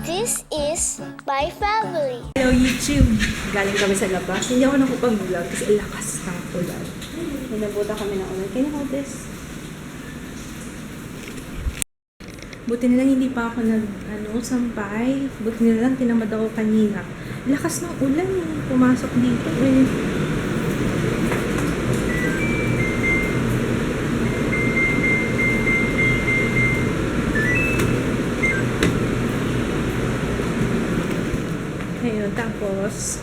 This is my family. Hello YouTube! Galing kami sa labas. Hindi ako nakapag-vlog kasi lakas ng ulan. Nanabuta kami ng ulan. Can you hold this? Buti na lang hindi pa ako sampay. Buti na lang tinamad ako kanina. Lakas ng ulan eh. Pumasok dito eh. Ayun, tapos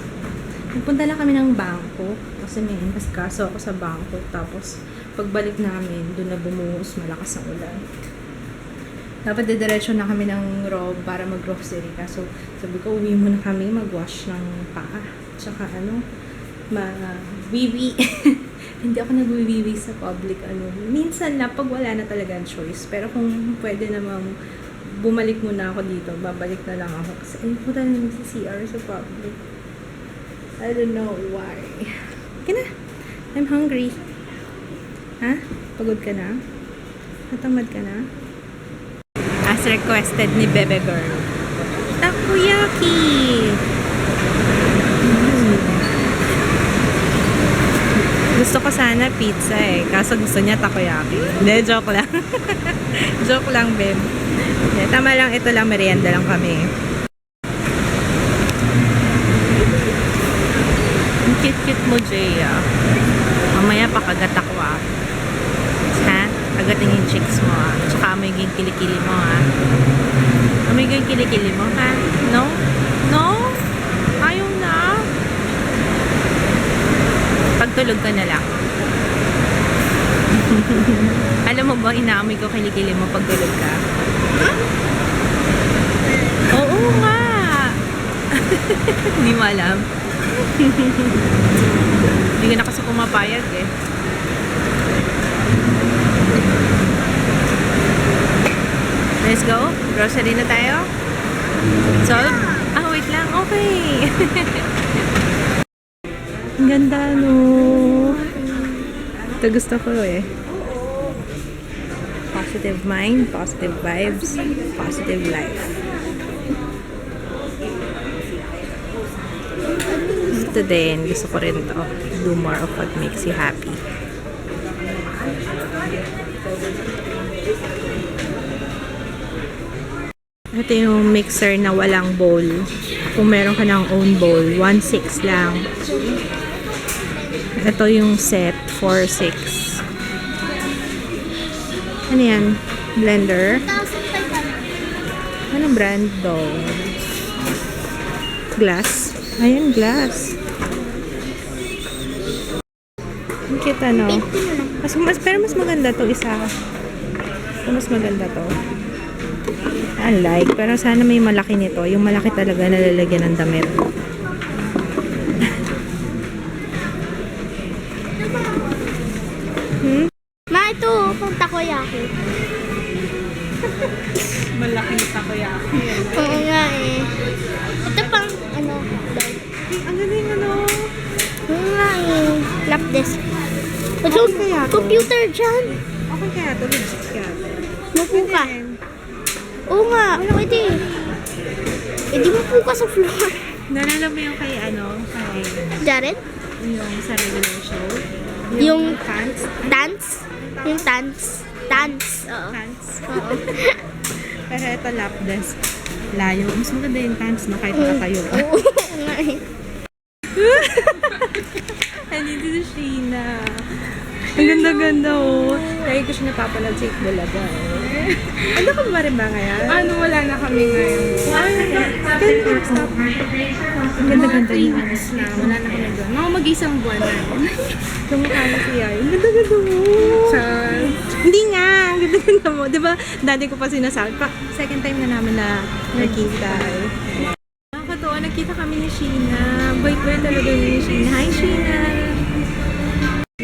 nagpunta lang kami ng bangko kasi may kaso ako sa bangko. Tapos pagbalik namin, doon na bumuhos malakas ang ulan. Dapat didiretso na kami ng Rob para mag-grocery. Kaso sabi ko, uwi muna kami mag-wash ng paa. Tsaka wiwi. Hindi ako nag-wiwi sa public. Minsan na pag wala na talaga ang choice. Pero kung pwede namang bumalik muna ako dito, babalik na lang ako. Kasi ayun po tayo nag-CR sa public. I don't know why. Okay na. I'm hungry. Ha? Pagod ka na? Natamad ka na? As requested ni Bebe Girl. Takoyaki! Gusto ko sana pizza eh. Kaso gusto niya takoyaki. Hindi, joke lang. Joke lang, babe. Yeah, tama lang, ito lang, merienda lang kami. Ang cute-cute mo, Jaya. Mamaya pakagat ako ah. Ha? Agatin yung chicks mo ah. Tsaka amoy yung kilikili mo ah. Amoy yung kilikili mo ha? No? No? Ayaw na? Pagtulog ka na lang. Alam mo ba, inaamoy ko kilikili mo pagtulog ka? Oo nga! Hindi mo alam. Hindi ka na kasi pumapayag eh. Let's go. Grocery na tayo. Solve? Ah, wait lang. Okay. Ang ganda, no? Ito gusto ko eh. Positive mind, positive vibes, positive life. Ito din. Gusto ko rin to. Do more of what makes you happy. Ito yung mixer na walang bowl. Kung meron ka ng own bowl, 1.6 lang. Ito yung set, 4.6. Ano yan? Blender? Anong brand daw? Glass? Ayan, glass. Ang cute ano? Pero mas maganda to isa. Mas maganda to. Unlike, pero sana may malaki nito. Yung malaki talaga nalalagyan ng damit. Ma, ito, pang takoyaki. Malaki na takoyaki. Oo nga eh. Ito pang, Ang galing ano? Oo nga eh. Lap desk. Ito, kaya to? computer dyan. Okay kaya to, legit kaya to. Mupo ka. Oo nga, pwede. Eh, di mupo ka sa floor. Nalala mo yung kay Jared? yung sa regular show? Yung pants? dance? Yung dance. Dance. Oo. Pants? Oo. Pero ito lap desk. Layo. Mas maganda yung pants na kahit nakatayo ka. Oo nga eh. Andito si Sheena. Ang ganda-ganda oh. Lagi ko siya napapanood sa Itbulaga eh. Ano ka ba rin ba ngayon? Wala na kami ngayon. Stop. Ang ganda-ganda niya. Wala na kami doon. Mga mag-isang buwan na. Kamukha mo siya. Ang ganda-ganda mo. Hindi nga. Ang ganda-ganda mo. Diba, dati ko pa sinasabi. Second time na namin na nakita eh. Nakakatawa, nakita kami ni Sheena. Bait-bait talaga ni Sheena. Hi, Sheena!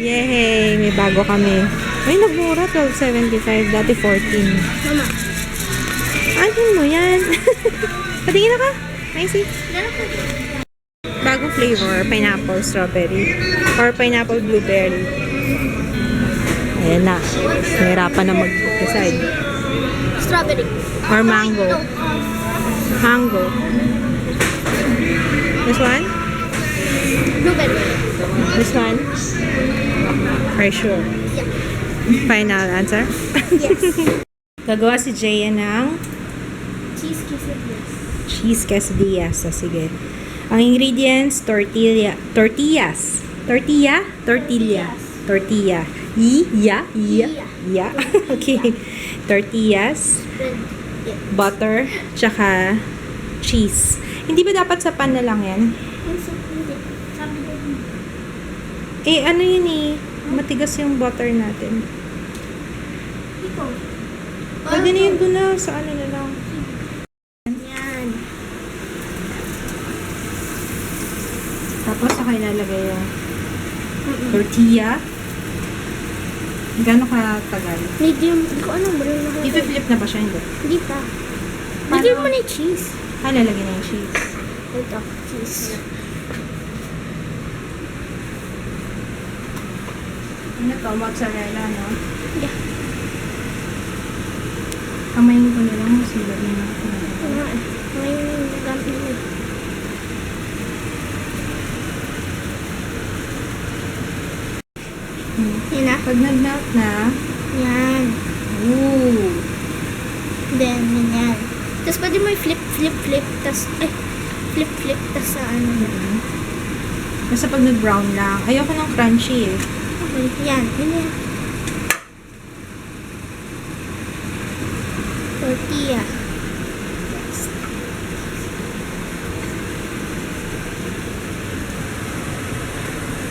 Yay! May bago kami. Ay, nagmura. 12.75. Dati 14. Mama. Akin mo yan. Patingin na ka. Nice. Bagong flavor. Pineapple strawberry. Or pineapple blueberry. Ayan na. Nahirapan na mag-decide. Strawberry. Or mango. Mango. This one? Blueberry. This one? Are you sure? Yeah. Final answer? Yes. Gagawa si Jaya ng Cheese quesadillas. cheese quesadillas. So, sige. Ang ingredients, tortillas. Tortilla? Tortilla. Yeah. Okay. Tortillas, Bread. Yeah. butter, tsaka cheese. Hindi ba dapat sa pan na lang yan? Hindi. Sabi ko. Eh, ano yun eh? Matigas yung butter natin. Ikaw. Pwede na yun doon na sa ano na lang. Yan. Tapos, saka ilalagay yung tortilla. Gano'n katagal? Medium. Hindi ko alam. Marunong na ako. I-flip na ba siya? Hindi. Hindi pa. Medium mo na yung cheese. Ah, lalagyan na yung cheese. Ito. Cheese. Ano to? Mozzarella, no? Yeah. Kamayin ko na lang. Silagin na ako. Ano eh. Ngayon yung gamit mo. Yan na. Pag nag-melt na, Yan. ooh. Then, yan. Tapos pwede mo i-flip. Tapos, flip. Tapos sa ano. Basta pag nag-brown lang. Ayoko ng crunchy eh. Okay. Yan. Yan. Tortilla.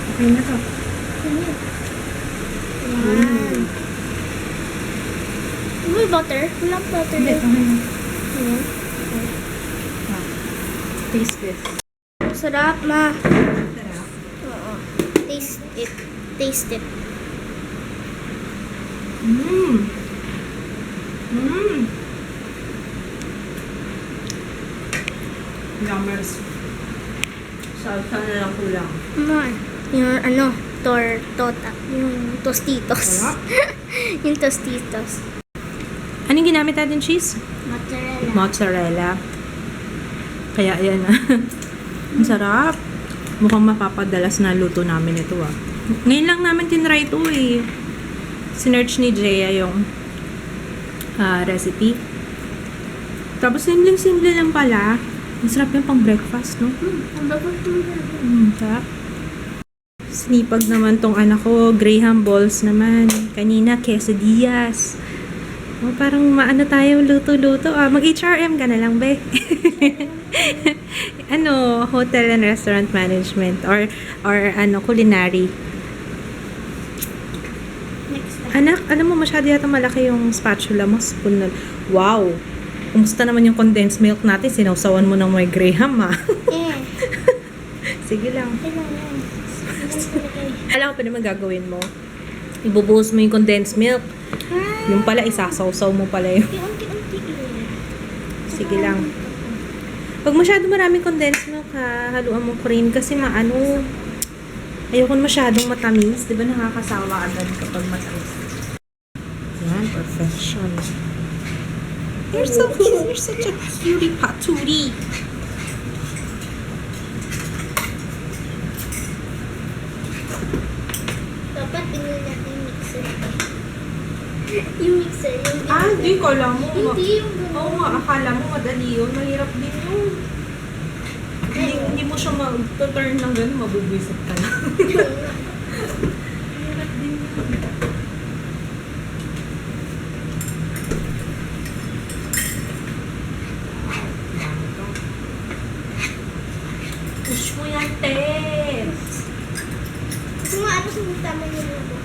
Okay na to. Yan. May butter? Walang butter. Hindi, okay na. Yan. Ah. Taste this. Sarap, ma. Sarap. Oo. Taste it. Taste it. Mmm. Mmm. Yummers. Salsa na lang kulang. Man. Yung ano, tortota. Yung tostitos. Sarap. Yung tostitos. Anong ginamit natin cheese? Mozzarella. Mozzarella. Kaya yan ah. Ang sarap. Mukhang mapapadalas na luto namin ito ah. Ngayon lang namin tinry ito eh. Sinearch ni Jaya yung recipe. Tapos simple lang pala. Ang sarap yung pang breakfast, no? Ang bago Sarap. Sinipag naman tong anak ko. Graham balls naman. Kanina, quesadillas. Oh, parang maano tayo luto-luto. Mag-HRM ka na lang, be. Ano, hotel and restaurant management or ano, culinary. Next time. Anak, alam mo, masyado yata malaki yung spatula mo. Spoon na. Wow! Kumusta naman yung condensed milk natin? Sinawsawan mo ng may Graham, ah. Eh. Sige lang. Kailangan. Alam ko pa naman gagawin mo. Ibubuhos mo yung condensed milk. Yung pala, isasawsaw mo pala yun. Unti-unti eh. Sige lang. Pag masyado maraming condensed milk, ha, haluan mo cream kasi maano, ayoko masyadong matamis. Di ba nakakasawa agad kapag matamis? Yan, perfection. You're so cute. You're such a cutie patootie. Dapat binili natin yung mixer. Yung mixer. Yung Hindi ko alam mo. Hindi yung Oo nga, akala mo madali yun. Mahirap din yun. Hindi mo siya mag-turn ng gano'n, mabubwisit ka na. Mahirap din yun. Push mo yan, Tess! Kasi nga ano sa tama niya ako.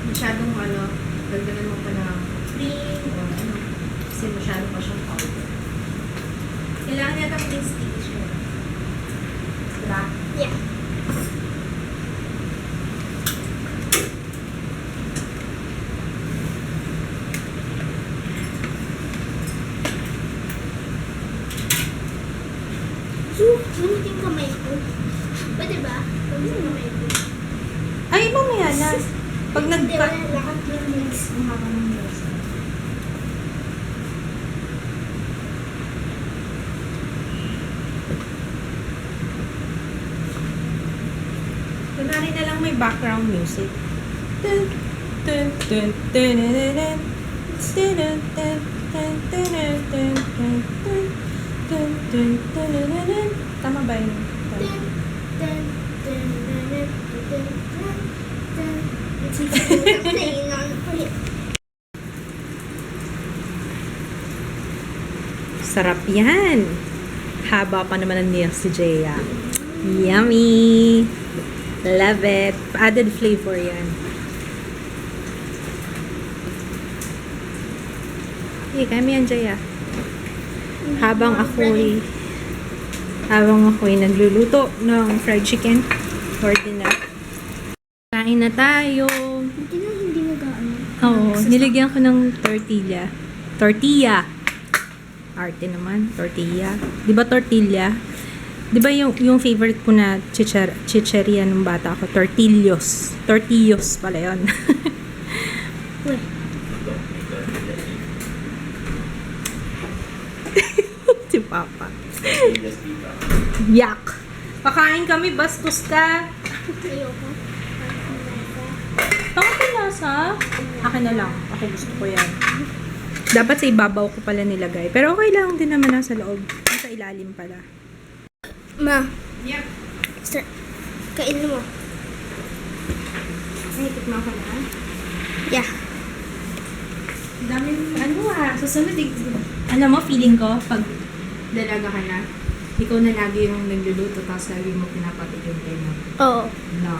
Masyadong ano, dagdagan mo pa ng cream o ano. Kasi masyado pa siyang powder. Kailangan yata may sticky siya. Diba? Yeah. Gamitin kamay ko. Pwede ba? Gamitin kamay ko. Ay, mamaya na. Pag Hindi, nag-cut, wala. Lahat yung mix. ang haba ng nose. lang may background music. Dun, dun, dun, dun, dun, dun, dun. Dun, dun, dun, dun, dun, dun, dun, dun, dun. Dun, dun, dun, dun, dun, dun. Tama ba yun? Dun, dun, dun, dun, dun, dun, dun, dun. Sisimulan ko na yun ang ulit. Sarap yan. Haba pa naman ang nails si Jaya. Yummy! Love it. Added flavor yan. Okay, kami yan, Jaya. Habang ako'y nagluluto ng fried chicken for dinner. Kain na tayo. Hindi nag-ano. Oo, niligyan ko ng tortilla. Tortilla. Arte naman, tortilla. Di ba tortilla? Di ba yung favorite ko na chicheria nung bata ko? Tortillos. Tortillos pala yun. Uy, Si Papa. Yak. Pakain kami, bastos ka. ayoko. Bakit yung lasa? Akin na lang. Ako gusto ko yan. Dapat sa ibabaw ko pala nilagay. Pero okay lang din naman nasa loob. Nasa ilalim pala. Ma, Yep. kain mo. Ay, tikman ko na. Yeah. Daming susunod alam mo, feeling ko, pag dalaga ka na, ikaw na lagi yung nagluluto, tapos lagi mo pinapatigil kayo. Oo. No.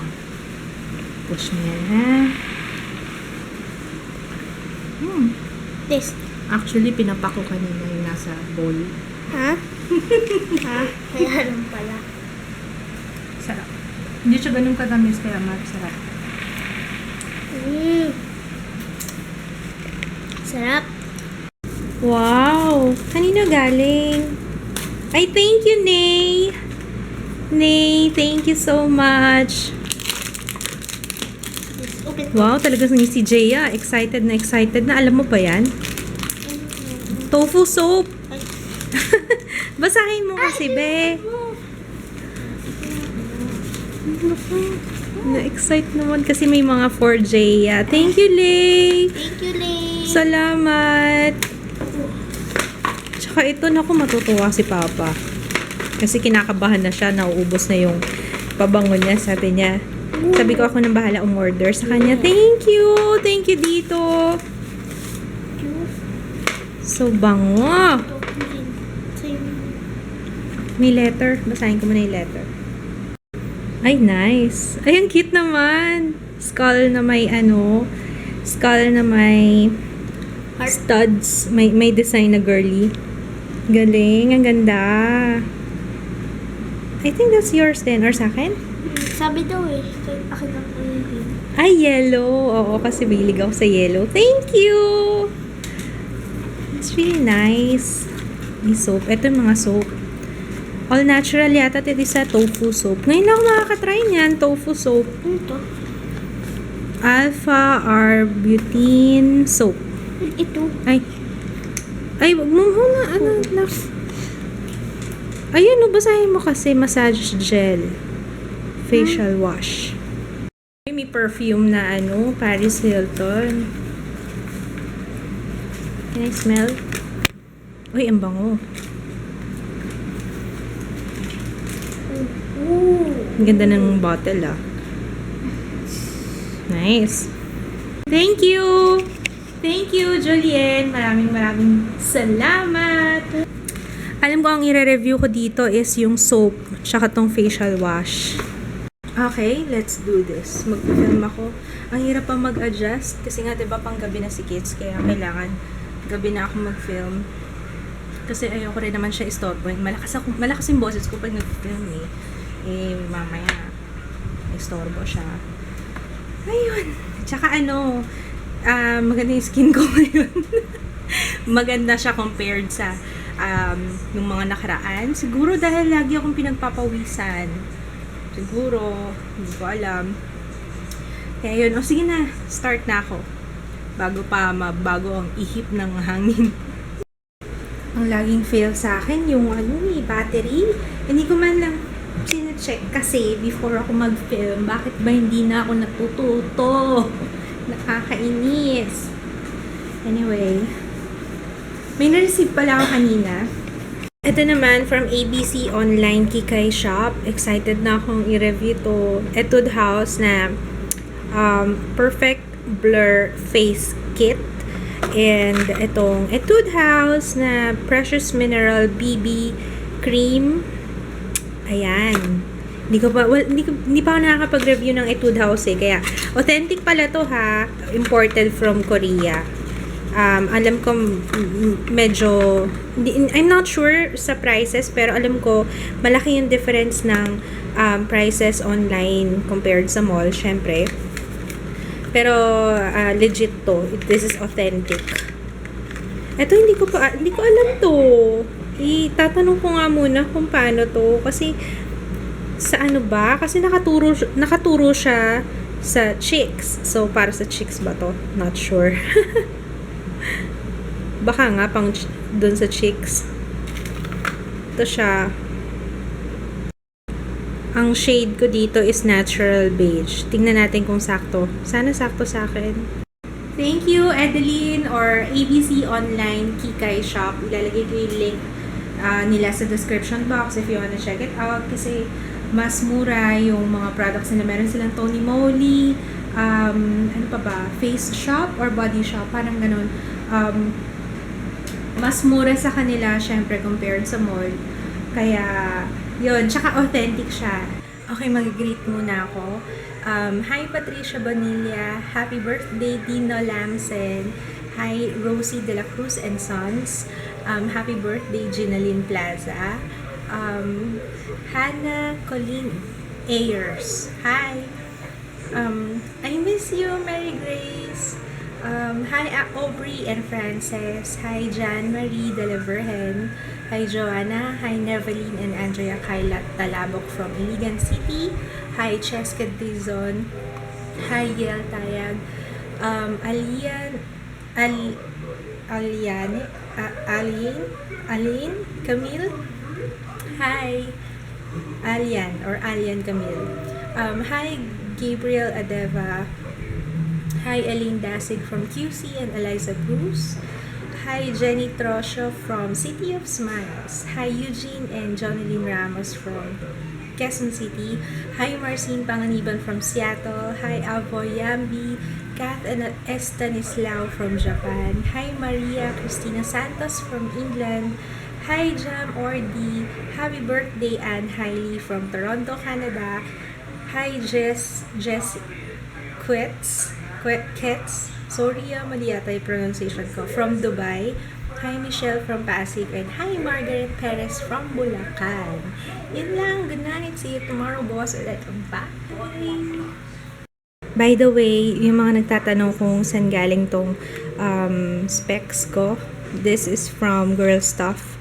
Push mo yan, ha? This. Actually, pinapako kanina yung nasa bowl. Ha? Ha? Kaya lang pala. Sarap. Hindi siya ganun katamis, kaya masarap. Sarap. Wow! Kanino galing? Ay, thank you, Nay! Nay, thank you so much! Open. Wow, talaga si Jaya. Excited na. Alam mo ba yan? Tofu soup! Basahin mo kasi, be. Na-excite naman kasi may mga 4J. Thank you, Lay! Thank you, Lay. Salamat! Tsaka ito, naku, matutuwa si Papa. Kasi kinakabahan na siya, nauubos na yung pabango niya. Sabi ko ako nang bahala umorder sa kanya. Thank you! Thank you dito! So, bango! May letter. Basahin ko muna yung letter. Ay, nice. Ay, ang cute naman. Skull na may studs. May design na girly. Galing. Ang ganda. I think that's yours then. Or sa akin? Sabi daw eh. Akin lang po yun. Ay, yellow. Oo, kasi bilig ako sa yellow. Thank you! It's really nice. May soap. Ito yung mga soap. All natural yata. Ito sa tofu soap. Ngayon ako makakatry niyan. Tofu soap. Ano to? Alpha Arbutin soap. Ito. Ay, wag mo muna. Ayun, basahin mo kasi massage gel. Facial wash. May perfume na Paris Hilton. Can I smell? Uy, ang bango. Ang ganda ng bottle, Nice. Thank you! Thank you, Julien. Maraming salamat. Alam ko, ang i-review ko dito is yung soap, tsaka tong facial wash. Okay, let's do this. Mag-film ako. Ang hirap pa mag-adjust kasi nga, diba, pang gabi na si kids, kaya kailangan gabi na ako mag-film. Kasi ayoko rin naman siya istorbo. Malakas yung boses ko pag nag-film mamaya istorbo siya. Ayun. Tsaka maganda yung skin ko ngayon. Maganda siya compared sa yung mga nakaraan. Siguro dahil lagi akong pinagpapawisan. Siguro, hindi ko alam. Kaya yun, sige na, start na ako. Bago ang ihip ng hangin. Ang laging fail sa akin, yung battery. Hindi ko man lang check kasi before ako mag-film, bakit ba hindi na ako natututo? Nakakainis. Anyway, may na-receive pala ako kanina. Ito naman from ABC Online Kikay Shop. Excited na akong i-review to Etude House na Perfect Blur Face Kit. And itong Etude House na Precious Mineral BB Cream. Ayan. Hindi pa ako nakakapag-review ng Etude House eh. Kaya, authentic pala to ha. Imported from Korea. Alam ko medyo I'm not sure sa prices pero alam ko malaki yung difference ng prices online compared sa mall syempre pero legit to, this is authentic. Ito hindi ko alam to, itatanong ko nga muna kung paano to kasi sa ano ba kasi nakaturo siya sa chicks, so para sa chicks ba to, not sure. Baka nga pang dun sa chicks. Ito siya. Ang shade ko dito is natural beige. Tingnan natin kung sakto. Sana sakto sa akin. Thank you, Edeline or ABC Online Kikay Shop. Ilalagay ko yung link nila sa description box if you wanna check it out. Kasi mas mura yung mga products nila. Meron silang Tony Moly, ano pa ba? Face shop or body shop. Parang ganun. Mas mura sa kanila, syempre, compared sa mall. Kaya, yun. Tsaka authentic siya. Okay, mag-greet muna ako. Hi, Patricia Bonilla. Happy birthday, Dino Lamsen. Hi, Rosie De La Cruz and Sons. Happy birthday, Ginaline Plaza. Hannah Colleen Ayers. Hi. I miss you, Mary Grace. Hi, Aubrey and Frances. Hi, Jan Marie de la Virgen. Hi, Joanna. Hi, Neveline and Andrea Kailat Talabok from Iligan City. Hi, Cheska Dizon. Hi, Yel Tayag. Aline Camille. Hi, Alian Camille. Hi, Gabriel Adeva. Hi, Aline Dasig from QC and Eliza Bruce. Hi, Jenny Trosho from City of Smiles. Hi, Eugene and Jonalyn Ramos from Quezon City. Hi, Marcine Panganiban from Seattle. Hi, Avoy Yambi. Kath and Estanislao from Japan. Hi, Maria Cristina Santos from England. Hi, Jam Ordi. Happy birthday, Anne Hailey from Toronto, Canada. Hi, Jess Quets. Sorry, mali yata yung pronunciation ko. From Dubai. Hi, Michelle from Pasig. And hi, Margaret Perez from Bulacan. Yun lang. Good night. See you tomorrow, boss. Ulit. Bye. By the way, yung mga nagtatanong kung saan galing tong specs ko, this is from Girl Stuff.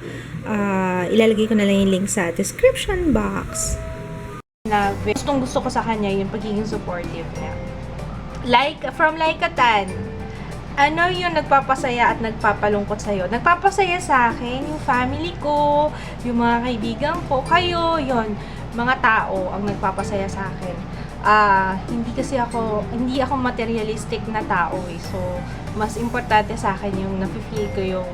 Ilalagay ko na lang yung link sa description box. Gustong gusto ko sa kanya yung pagiging supportive niya. From Laika-tan, ano yung nagpapasaya at nagpapalungkot sa'yo? Nagpapasaya sa akin, yung family ko, yung mga kaibigan ko, kayo, yon mga tao ang nagpapasaya sa akin. Hindi ako materialistic na tao eh. So, mas importante sa akin yung nafe-feel ko yung